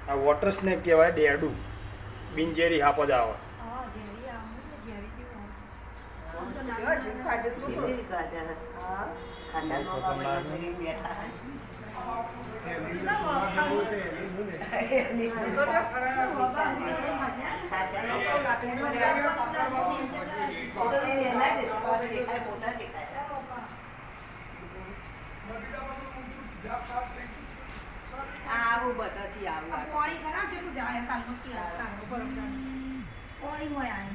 આ water snake કહેવાય, ડેડું બિનઝેરી હાપ જ આવે. આવું બધાથી આવું પાણી ખરાબ છે તું જાય કાલનો પાણી મોય આવે.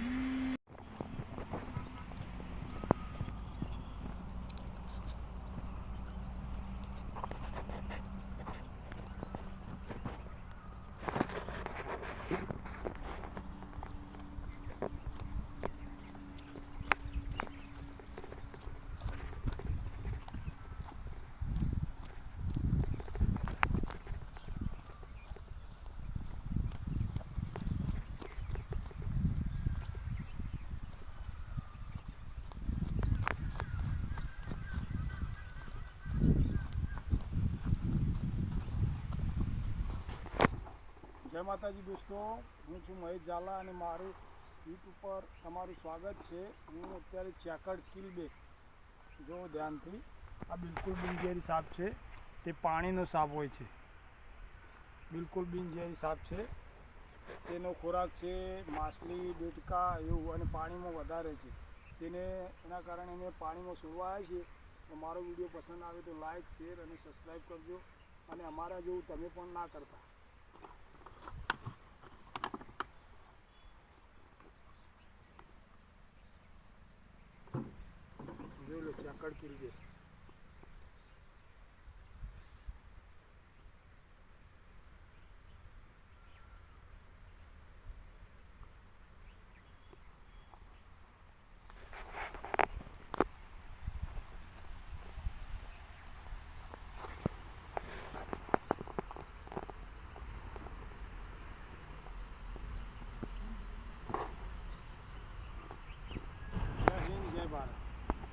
જય માતાજી દોસ્તો, હું છું મહેશ ઝાલા અને મારું યુટ્યુબ પર તમારું સ્વાગત છે. હું અત્યારે ચેકર્ડ કિલબે જો ધ્યાનથી, આ બિલકુલ બિનઝેરી સાપ છે. તે પાણીનો સાપ હોય છે, બિલકુલ બિનઝેરી સાપ છે. તેનો ખોરાક છે માછલી, દેડકા એવું, અને પાણીમાં વધારે છે. તેને એના કારણે અમે પાણીમાં છોડવા આવ્યા છીએ. તો મારો વિડીયો પસંદ આવે તો લાઈક, શેર અને સબસ્ક્રાઈબ કરજો, અને અમારા જેવું તમે પણ ના કરતા. જોઈ લો ચેકર્ડ કિલબે.